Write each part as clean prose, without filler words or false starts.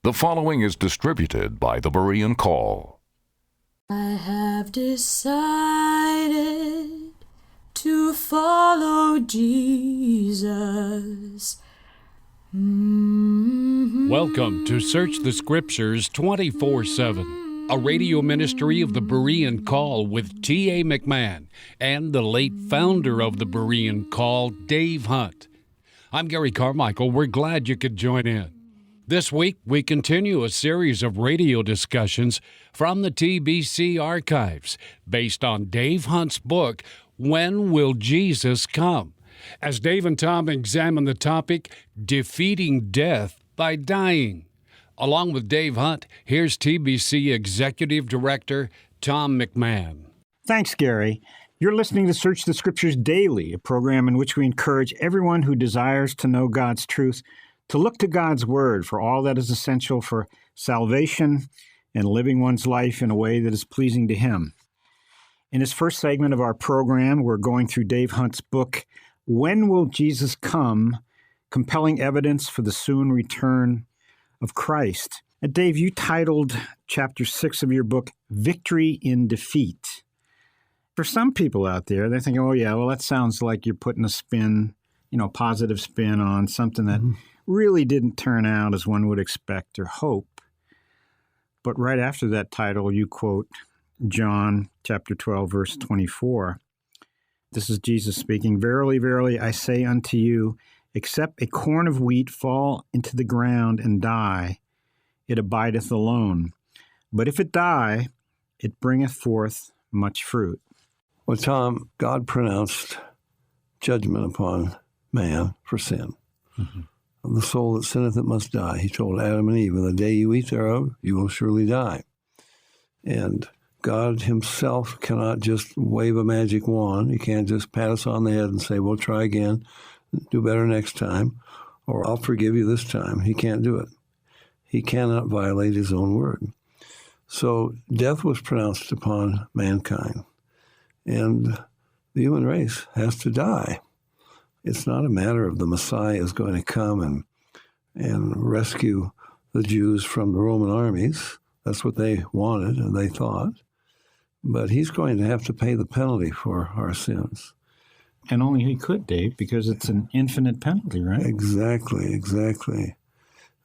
The following is distributed by the Berean Call. I have decided to follow Jesus. Welcome to Search the Scriptures 24/7, a radio ministry of the Berean Call with T.A. McMahon and the late founder of the Berean Call, Dave Hunt. I'm Gary Carmichael. We're glad you could join in. This week, we continue a series of radio discussions from the TBC archives based on Dave Hunt's book, When Will Jesus Come? As Dave and Tom examine the topic, Defeating Death by Dying. Along with Dave Hunt, here's TBC Executive Director Tom McMahon. Thanks, Gary. You're listening to Search the Scriptures Daily, a program in which we encourage everyone who desires to know God's truth to look to God's Word for all that is essential for salvation and living one's life in a way that is pleasing to Him. In this first segment of our program, we're going through Dave Hunt's book, When Will Jesus Come? Compelling Evidence for the Soon Return of Christ. Dave, you titled Chapter 6 of your book, Victory in Defeat. For some people out there, they're thinking, oh yeah, well, that sounds like you're putting a spin, positive spin on something that really didn't turn out as one would expect or hope. But right after that title, you quote John chapter 12, verse 24. This is Jesus speaking. Verily, verily, I say unto you, except a corn of wheat fall into the ground and die, it abideth alone. But if it die, it bringeth forth much fruit. Well, Tom, God pronounced judgment upon man for sin. The soul that sinneth, it must die. He told Adam and Eve, in the day you eat thereof, you will surely die. And God himself cannot just wave a magic wand. He can't just pat us on the head and say, well, try again, do better next time, or I'll forgive you this time. He can't do it. He cannot violate his own word. So death was pronounced upon mankind, and the human race has to die. It's not a matter of the Messiah is going to come and rescue the Jews from the Roman armies. That's what they wanted and they thought. But he's going to have to pay the penalty for our sins. And only he could, Dave, because it's an infinite penalty, right? Exactly.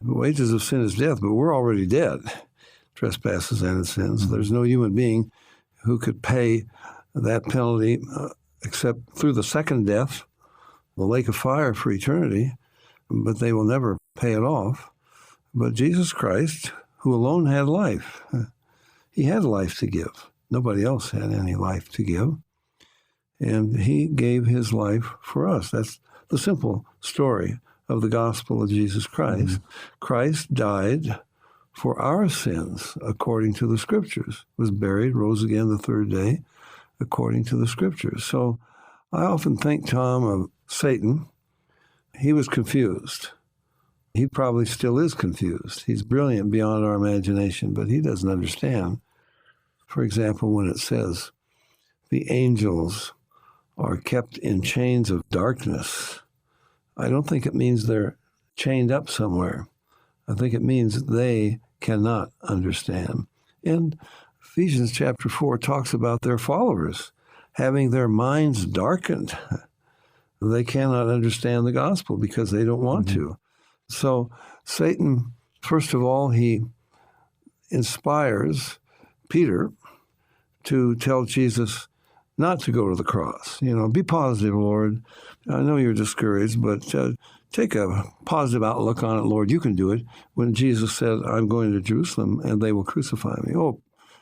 The wages of sin is death, but we're already dead. Trespasses and sins. There's no human being who could pay that penalty except through the second death, the lake of fire for eternity, but they will never pay it off. But Jesus Christ, who alone had life, he had life to give. Nobody else had any life to give. And he gave his life for us. That's the simple story of the gospel of Jesus Christ. Christ died for our sins according to the Scriptures, was buried, rose again the third day according to the Scriptures. So I often think, Tom, of Satan. He was confused. He probably still is confused. He's brilliant beyond our imagination, but he doesn't understand. For example, when it says, the angels are kept in chains of darkness, I don't think it means they're chained up somewhere. I think it means they cannot understand. And Ephesians chapter 4 talks about their followers having their minds darkened. They cannot understand the gospel because they don't want to. So Satan, first of all, he inspires Peter to tell Jesus not to go to the cross. Be positive, Lord. I know you're discouraged, but take a positive outlook on it, Lord. You can do it. When Jesus said, I'm going to Jerusalem and they will crucify me. Oh,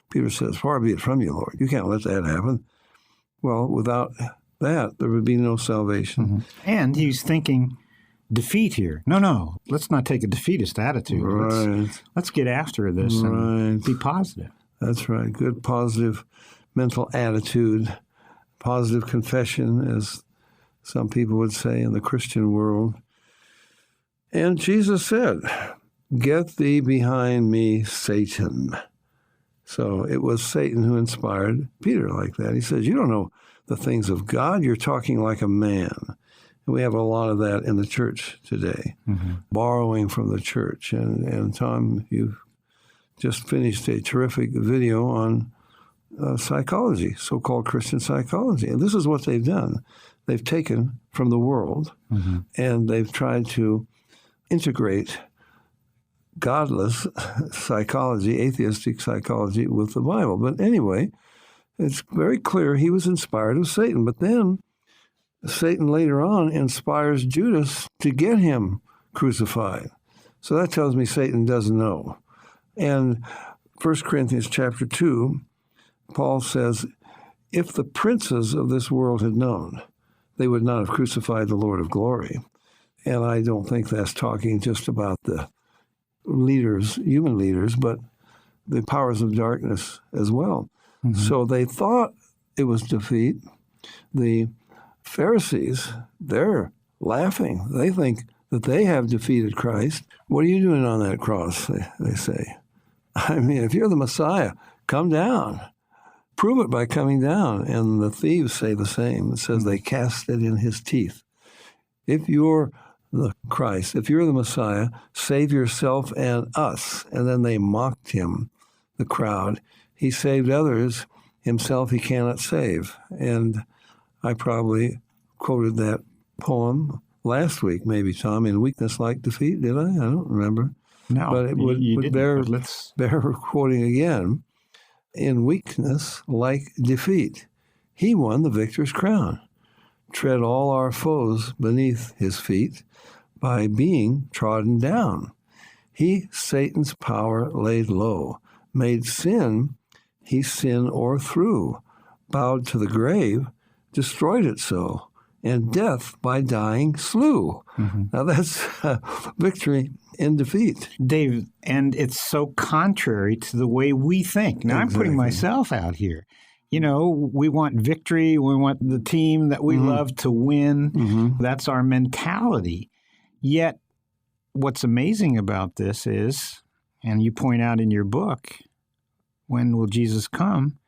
Peter says, far be it from you, Lord. You can't let that happen. Well, without that, there would be no salvation. And he's thinking defeat here. No, let's not take a defeatist attitude. Right. Let's get after this and be positive. That's right. Good, positive mental attitude, positive confession, as some people would say in the Christian world. And Jesus said, get thee behind me, Satan. So it was Satan who inspired Peter like that. He says, you don't know the things of God. You're talking like a man. And we have a lot of that in the church today, borrowing from the church. And Tom, you've just finished a terrific video on psychology, so-called Christian psychology. And this is what they've done. They've taken from the world and they've tried to integrate godless psychology, atheistic psychology with the Bible. But anyway, it's very clear he was inspired of Satan. But then Satan later on inspires Judas to get him crucified. So that tells me Satan doesn't know. And 1 Corinthians chapter 2, Paul says, if the princes of this world had known, they would not have crucified the Lord of glory. And I don't think that's talking just about the leaders, human leaders, but the powers of darkness as well. So they thought it was defeat. The Pharisees, they're laughing. They think that they have defeated Christ. What are you doing on that cross, they say. I mean, if you're the Messiah, come down. Prove it by coming down. And the thieves say the same. It says they cast it in his teeth. If you're the Christ, if you're the Messiah, save yourself and us. And then they mocked him, the crowd. He saved others. Himself he cannot save. And I probably quoted that poem last week, maybe, Tom, in Weakness Like Defeat, did I? I don't remember. No, but it would bear quoting again. In weakness like defeat, he won the victor's crown. Tread all our foes beneath his feet by being trodden down. He Satan's power laid low, made sin he sin o'erthrew, bowed to the grave, destroyed it so, and death by dying slew. Now that's victory in defeat. Dave, and it's so contrary to the way we think. Now, I'm putting myself out here. You know, we want victory. We want the team that we love to win. That's our mentality. Yet, what's amazing about this is, and you point out in your book, when will Jesus come?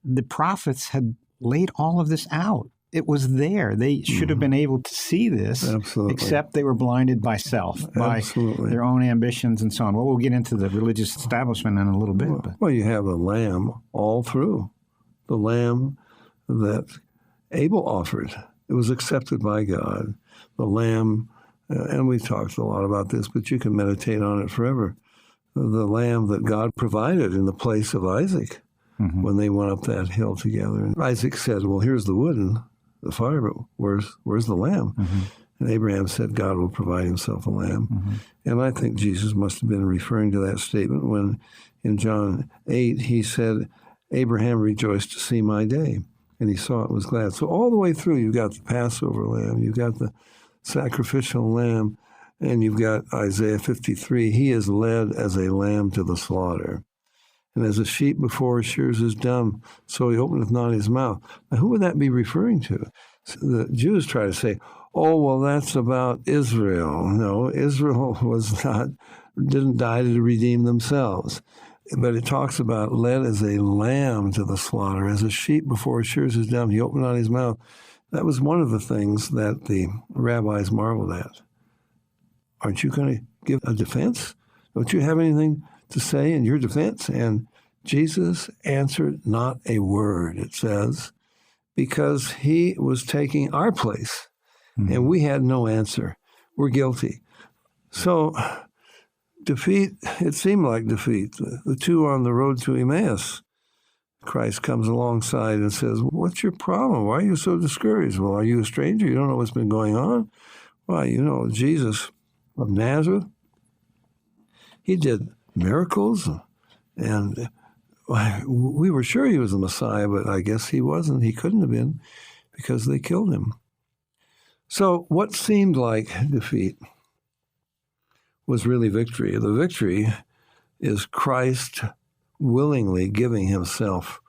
The prophets had laid all of this out. It was there. They should have been able to see this, except they were blinded by self, by their own ambitions and so on. Well, we'll get into the religious establishment in a little bit. Well, you have a lamb all through. The lamb that Abel offered. It was accepted by God. The lamb, and we've talked a lot about this, but you can meditate on it forever. The lamb that God provided in the place of Isaac when they went up that hill together. And Isaac said, well, here's the wood and the fire, but where's the lamb? And Abraham said, God will provide himself a lamb. And I think Jesus must have been referring to that statement when in John 8, he said, Abraham rejoiced to see my day, and he saw it and was glad. So all the way through, you've got the Passover lamb, you've got the sacrificial lamb, and you've got Isaiah 53. He is led as a lamb to the slaughter. And as a sheep before his shears is dumb, so he openeth not his mouth. Now, who would that be referring to? The Jews try to say, oh, well, that's about Israel. No, Israel didn't die to redeem themselves. But it talks about led as a lamb to the slaughter, as a sheep before his shears is dumb, he opened not his mouth. That was one of the things that the rabbis marveled at. Aren't you going to give a defense? Don't you have anything to say in your defense? And Jesus answered not a word, it says, because he was taking our place, and we had no answer. We're guilty. So defeat, it seemed like defeat. The two on the road to Emmaus, Christ comes alongside and says, what's your problem? Why are you so discouraged? Well, are you a stranger? You don't know what's been going on? Well, you know, Jesus of Nazareth, he did miracles, and we were sure he was the Messiah, but I guess he wasn't. He couldn't have been because they killed him. So what seemed like defeat was really victory. The victory is Christ willingly giving himself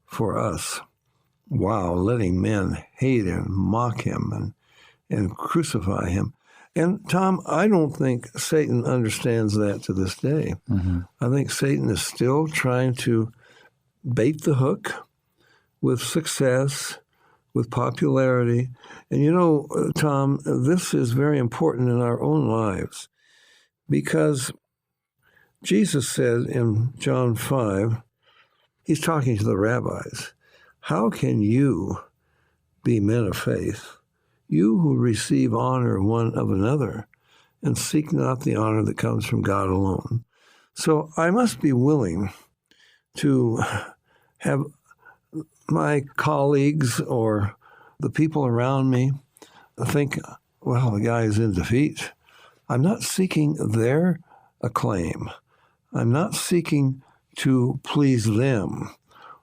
for us. Wow, letting men hate and mock him and crucify him. And Tom, I don't think Satan understands that to this day. I think Satan is still trying to bait the hook with success, with popularity. And Tom, this is very important in our own lives because Jesus said in John 5, he's talking to the rabbis, how can you be men of faith, you who receive honor one of another, and seek not the honor that comes from God alone? So I must be willing to have my colleagues or the people around me think, well, the guy is in defeat. I'm not seeking their acclaim. I'm not seeking to please them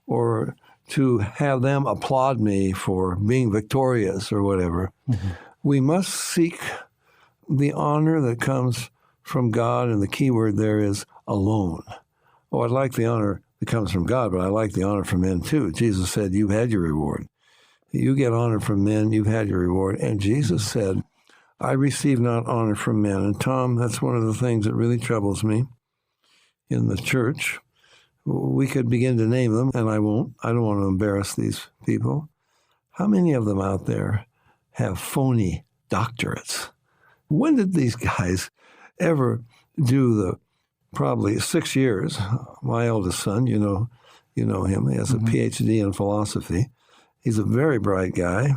or to have them applaud me for being victorious or whatever. Mm-hmm. We must seek the honor that comes from God, and the key word there is alone. Oh, I'd like the honor that comes from God, but I like the honor from men too. Jesus said, you've had your reward. You get honor from men, you've had your reward. And Jesus said, I receive not honor from men. And Tom, that's one of the things that really troubles me in the church. We could begin to name them, and I won't. I don't want to embarrass these people. How many of them out there have phony doctorates? When did these guys ever do the probably 6 years? My eldest son, you know him. He has a PhD in philosophy. He's a very bright guy,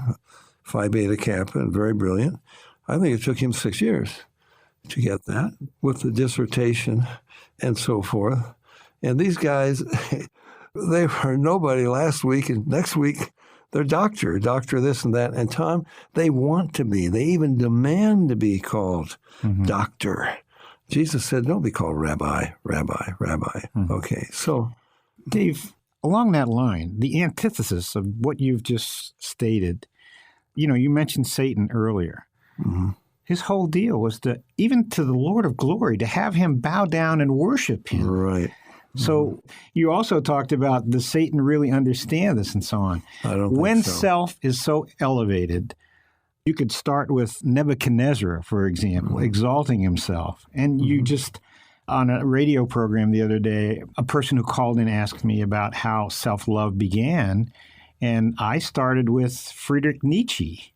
Phi Beta Kappa, and very brilliant. I think it took him 6 years to get that with the dissertation and so forth. And these guys, they were nobody last week, and next week they're doctor this and that. And Tom, they want to be. They even demand to be called doctor. Jesus said, don't be called rabbi. Okay, so. Dave, along that line, the antithesis of what you've just stated, you mentioned Satan earlier. Mm-hmm. His whole deal was to, even to the Lord of glory, to have him bow down and worship him. Right. So you also talked about, does Satan really understand this and so on? I don't think When so. Self is so elevated, you could start with Nebuchadnezzar, for example, exalting himself. And you just, on a radio program the other day, a person who called in asked me about how self-love began. And I started with Friedrich Nietzsche.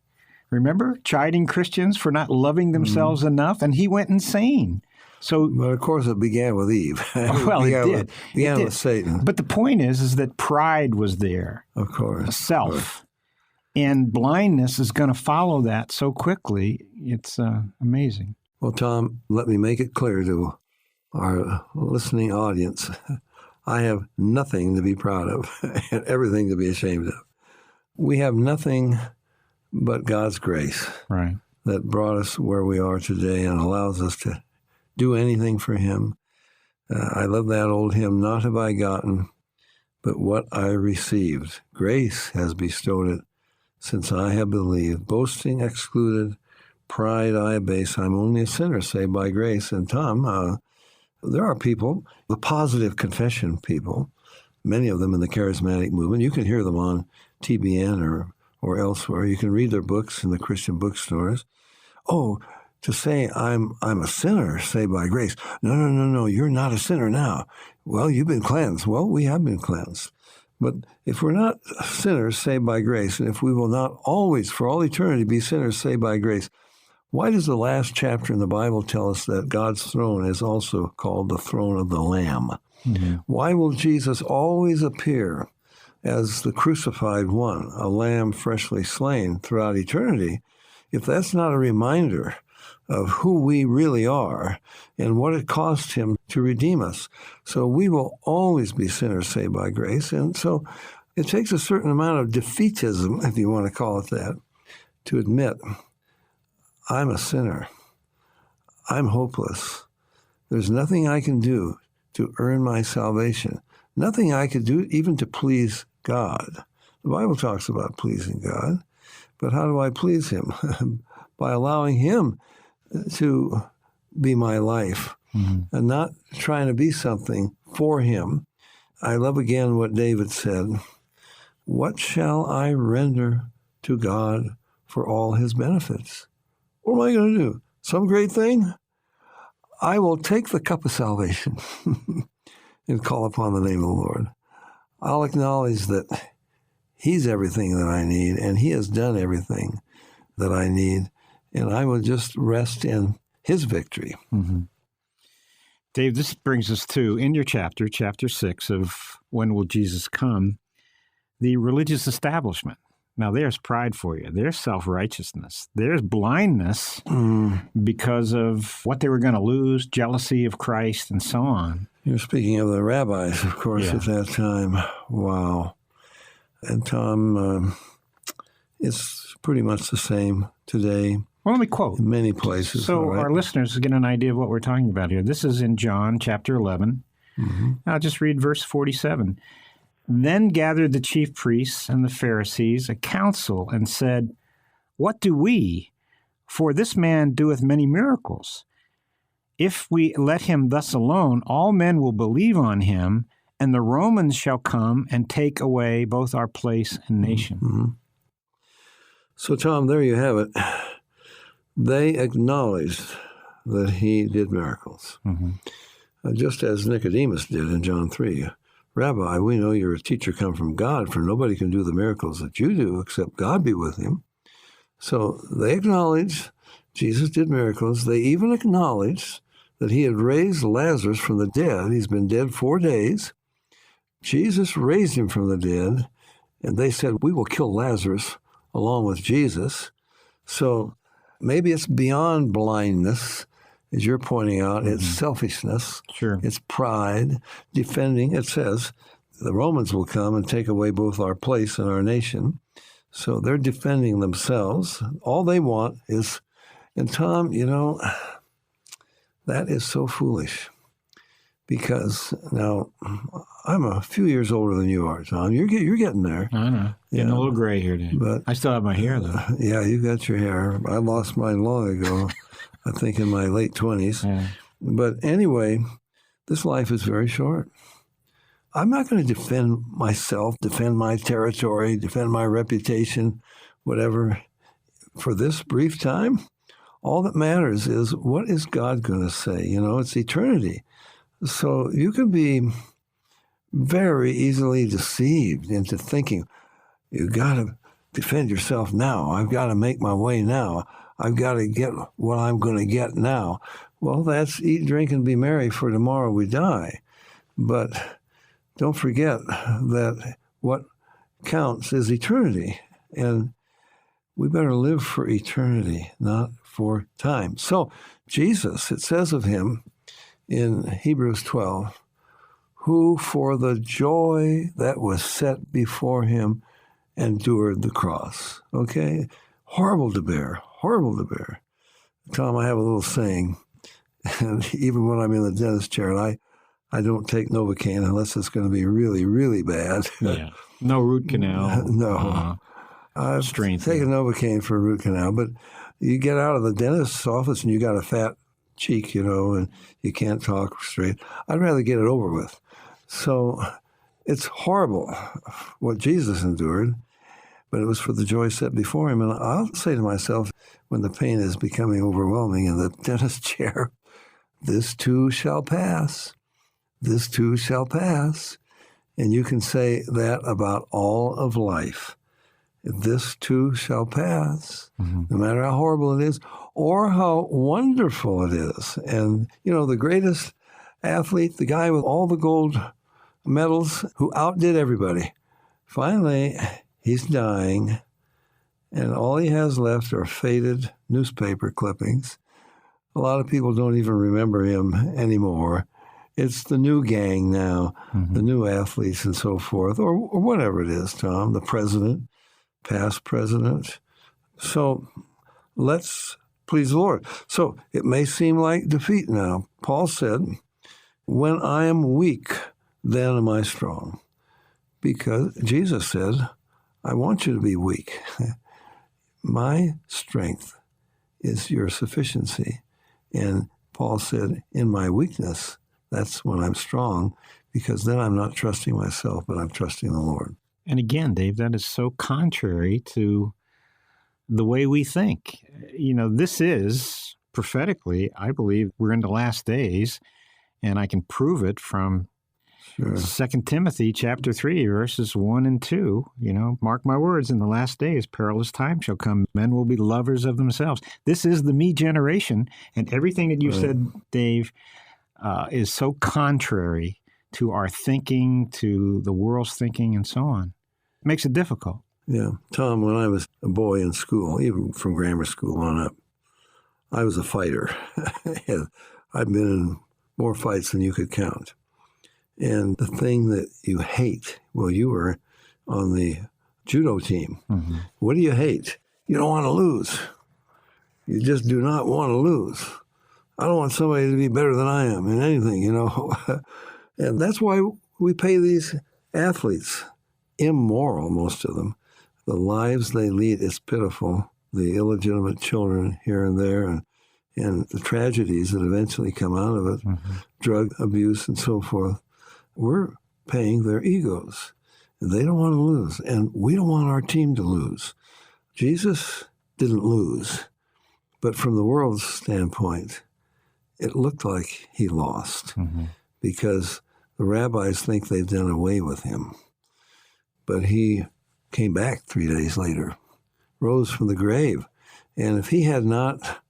Remember? Chiding Christians for not loving themselves enough. And he went insane. But of course, it began with Eve. Well, it did. It began with Satan. But the point is that pride was there. Of course. Self. And blindness is going to follow that so quickly. It's amazing. Well, Tom, let me make it clear to our listening audience. I have nothing to be proud of and everything to be ashamed of. We have nothing but God's grace that brought us where we are today and allows us to do anything for him. I love that old hymn, not have I gotten, but what I received. Grace has bestowed it since I have believed. Boasting excluded, pride I abase. I'm only a sinner saved by grace. And Tom, there are people, the positive confession people, many of them in the charismatic movement. You can hear them on TBN or elsewhere. You can read their books in the Christian bookstores. Oh, to say I'm a sinner saved by grace. No, you're not a sinner now. Well, you've been cleansed. Well, we have been cleansed. But if we're not sinners saved by grace, and if we will not always, for all eternity, be sinners saved by grace, why does the last chapter in the Bible tell us that God's throne is also called the throne of the Lamb? Mm-hmm. Why will Jesus always appear as the crucified one, a lamb freshly slain throughout eternity, if that's not a reminder of who we really are and what it cost him to redeem us? So we will always be sinners saved by grace. And so it takes a certain amount of defeatism, if you want to call it that, to admit, I'm a sinner. I'm hopeless. There's nothing I can do to earn my salvation. Nothing I could do even to please God. The Bible talks about pleasing God. But how do I please him? By allowing him to be my life and not trying to be something for him. I love again what David said. What shall I render to God for all his benefits? What am I going to do? Some great thing? I will take the cup of salvation and call upon the name of the Lord. I'll acknowledge that He's everything that I need, and He has done everything that I need, and I will just rest in His victory. Mm-hmm. Dave, this brings us to, in your chapter 6 of When Will Jesus Come, the religious establishment. Now, there's pride for you. There's self-righteousness. There's blindness because of what they were going to lose, jealousy of Christ, and so on. You're speaking of the rabbis, of course, at that time. Wow. And Tom, it's pretty much the same today. Well, let me quote. In many places. So our listeners get an idea of what we're talking about here. This is in John chapter 11. Mm-hmm. I'll just read verse 47. Then gathered the chief priests and the Pharisees a council and said, What do we? For this man doeth many miracles. If we let him thus alone, all men will believe on him, and the Romans shall come and take away both our place and nation. Mm-hmm. So, Tom, there you have it. They acknowledged that he did miracles, just as Nicodemus did in John 3. Rabbi, we know you're a teacher come from God, for nobody can do the miracles that you do except God be with him. So they acknowledged Jesus did miracles. They even acknowledged that he had raised Lazarus from the dead. He's been dead 4 days. Jesus raised him from the dead, and they said, we will kill Lazarus along with Jesus. So maybe it's beyond blindness, as you're pointing out. It's selfishness. Sure. It's pride, defending. It says the Romans will come and take away both our place and our nation. So they're defending themselves. All they want is, and Tom, you know, that is so foolish. Because now I'm a few years older than you are, Tom. You're getting there. I know. Getting a little gray here, Dave. But I still have my hair, though. Yeah, you got your hair. I lost mine long ago. I think in my late 20s. Yeah. But anyway, this life is very short. I'm not going to defend myself, defend my territory, defend my reputation, whatever, for this brief time. All that matters is, what is God going to say? You know, it's eternity. So you can be very easily deceived into thinking, you got to defend yourself now. I've got to make my way now. I've got to get what I'm going to get now. Well, that's eat, drink, and be merry, for tomorrow we die. But don't forget that what counts is eternity. And we better live for eternity, not for time. So Jesus, it says of him in Hebrews 12, who for the joy that was set before him endured the cross. Okay? Horrible to bear. Horrible to bear. Tom, I have a little saying, and even when I'm in the dentist chair, and I don't take Novocaine unless it's going to be really, really bad. Yeah. No root canal. No. I've taken Novocaine for a root canal, but you get out of the dentist's office and you got a fat cheek, you know, and you can't talk straight. I'd rather get it over with. So it's horrible what Jesus endured, but it was for the joy set before him. And I'll say to myself, when the pain is becoming overwhelming in the dentist chair, this too shall pass. This too shall pass. And you can say that about all of life. This too shall pass, no matter how horrible it is or how wonderful it is. And, you know, the greatest athlete, the guy with all the gold medals who outdid everybody, finally, he's dying, and all he has left are faded newspaper clippings. A lot of people don't even remember him anymore. It's the new gang now, the new athletes and so forth, or whatever it is, Tom, the president, past president. So let's please the Lord. So it may seem like defeat now. Paul said, when I am weak, then am I strong. Because Jesus said, I want you to be weak. My strength is your sufficiency. And Paul said, in my weakness, that's when I'm strong, because then I'm not trusting myself, but I'm trusting the Lord. And again, Dave, that is so contrary to the way we think. You know, this is prophetically, I believe we're in the last days, and I can prove it from Sure. 2 Timothy chapter 3, verses 1 and 2, mark my words, in the last days perilous times shall come. Men will be lovers of themselves. This is the me generation, and everything that you said, Dave, is so contrary to our thinking, to the world's thinking, and so on. It makes it difficult. Yeah. Tom, when I was a boy in school, even from grammar school on up, I was a fighter. I've been in more fights than you could count. And the thing that you hate, well, you were on the judo team. Mm-hmm. What do you hate? You don't want to lose. You just do not want to lose. I don't want somebody to be better than I am in anything, And that's why we pay these athletes, immoral, most of them. The lives they lead is pitiful. The illegitimate children here and there, and the tragedies that eventually come out of it, drug abuse and so forth. We're paying their egos. And they don't want to lose. And we don't want our team to lose. Jesus didn't lose. But from the world's standpoint, it looked like he lost because the rabbis think they've done away with him. But he came back 3 days later, rose from the grave. And if he had not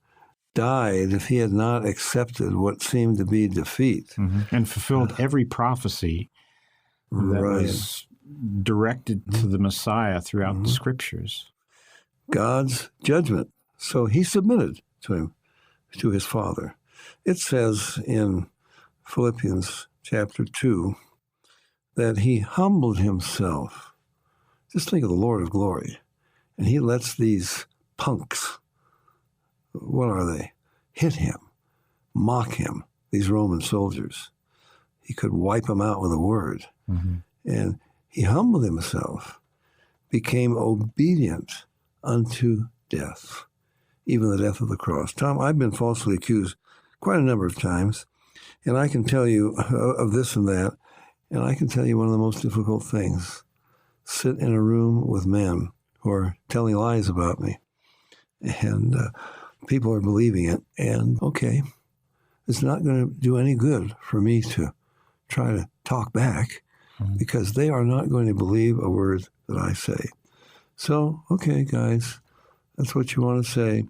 died, if he had not accepted what seemed to be defeat. And fulfilled every prophecy that was directed to the Messiah throughout the Scriptures. God's judgment. So he submitted to him, to his Father. It says in Philippians chapter 2 that he humbled himself. Just think of the Lord of glory. And he lets these punks, what are they? Hit him, mock him, these Roman soldiers. He could wipe them out with a word. And he humbled himself, became obedient unto death, even the death of the cross. Tom, I've been falsely accused quite a number of times, and I can tell you of this and that, and I can tell you one of the most difficult things. Sit in a room with men who are telling lies about me, and people are believing it, and okay, it's not going to do any good for me to try to talk back because they are not going to believe a word that I say. So, okay, guys, that's what you want to say.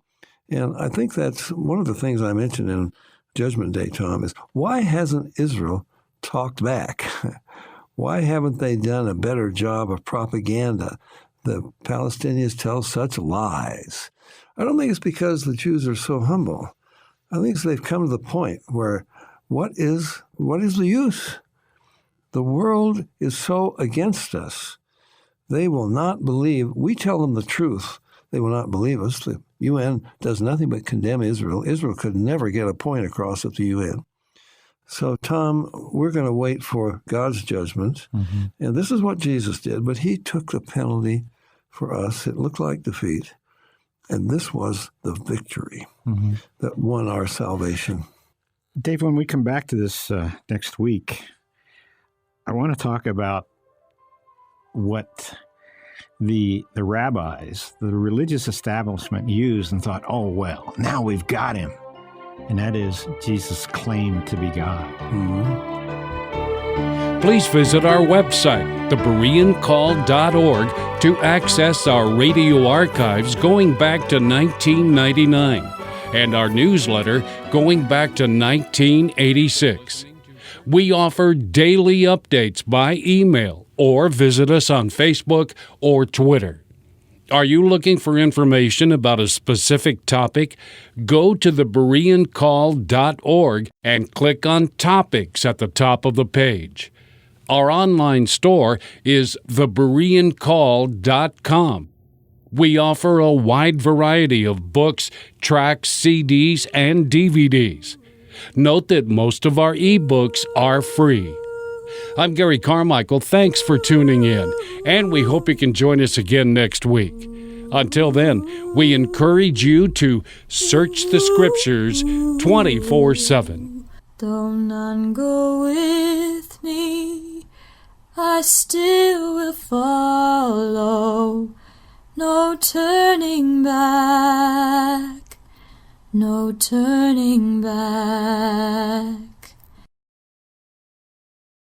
And I think that's one of the things I mentioned in Judgment Day, Tom, is why hasn't Israel talked back? Why haven't they done a better job of propaganda? The Palestinians tell such lies. I don't think it's because the Jews are so humble. I think it's they've come to the point where what is the use? The world is so against us. They will not believe. We tell them the truth. They will not believe us. The UN does nothing but condemn Israel. Israel could never get a point across at the UN. So, Tom, we're going to wait for God's judgment. And this is what Jesus did, but he took the penalty for us. It looked like defeat. And this was the victory that won our salvation. Dave, when we come back to this next week, I want to talk about what the rabbis, the religious establishment used and thought, oh, well, now we've got him. And that is Jesus' claim to be God. Please visit our website, thebereancall.org, to access our radio archives going back to 1999 and our newsletter going back to 1986. We offer daily updates by email or visit us on Facebook or Twitter. Are you looking for information about a specific topic? Go to thebereancall.org and click on Topics at the top of the page. Our online store is thebereancall.com. We offer a wide variety of books, tracts, CDs, and DVDs. Note that most of our ebooks are free. I'm Gary Carmichael. Thanks for tuning in, and we hope you can join us again next week. Until then, we encourage you to search the Scriptures 24/7. Though none go with me, I still will follow. No turning back, no turning back.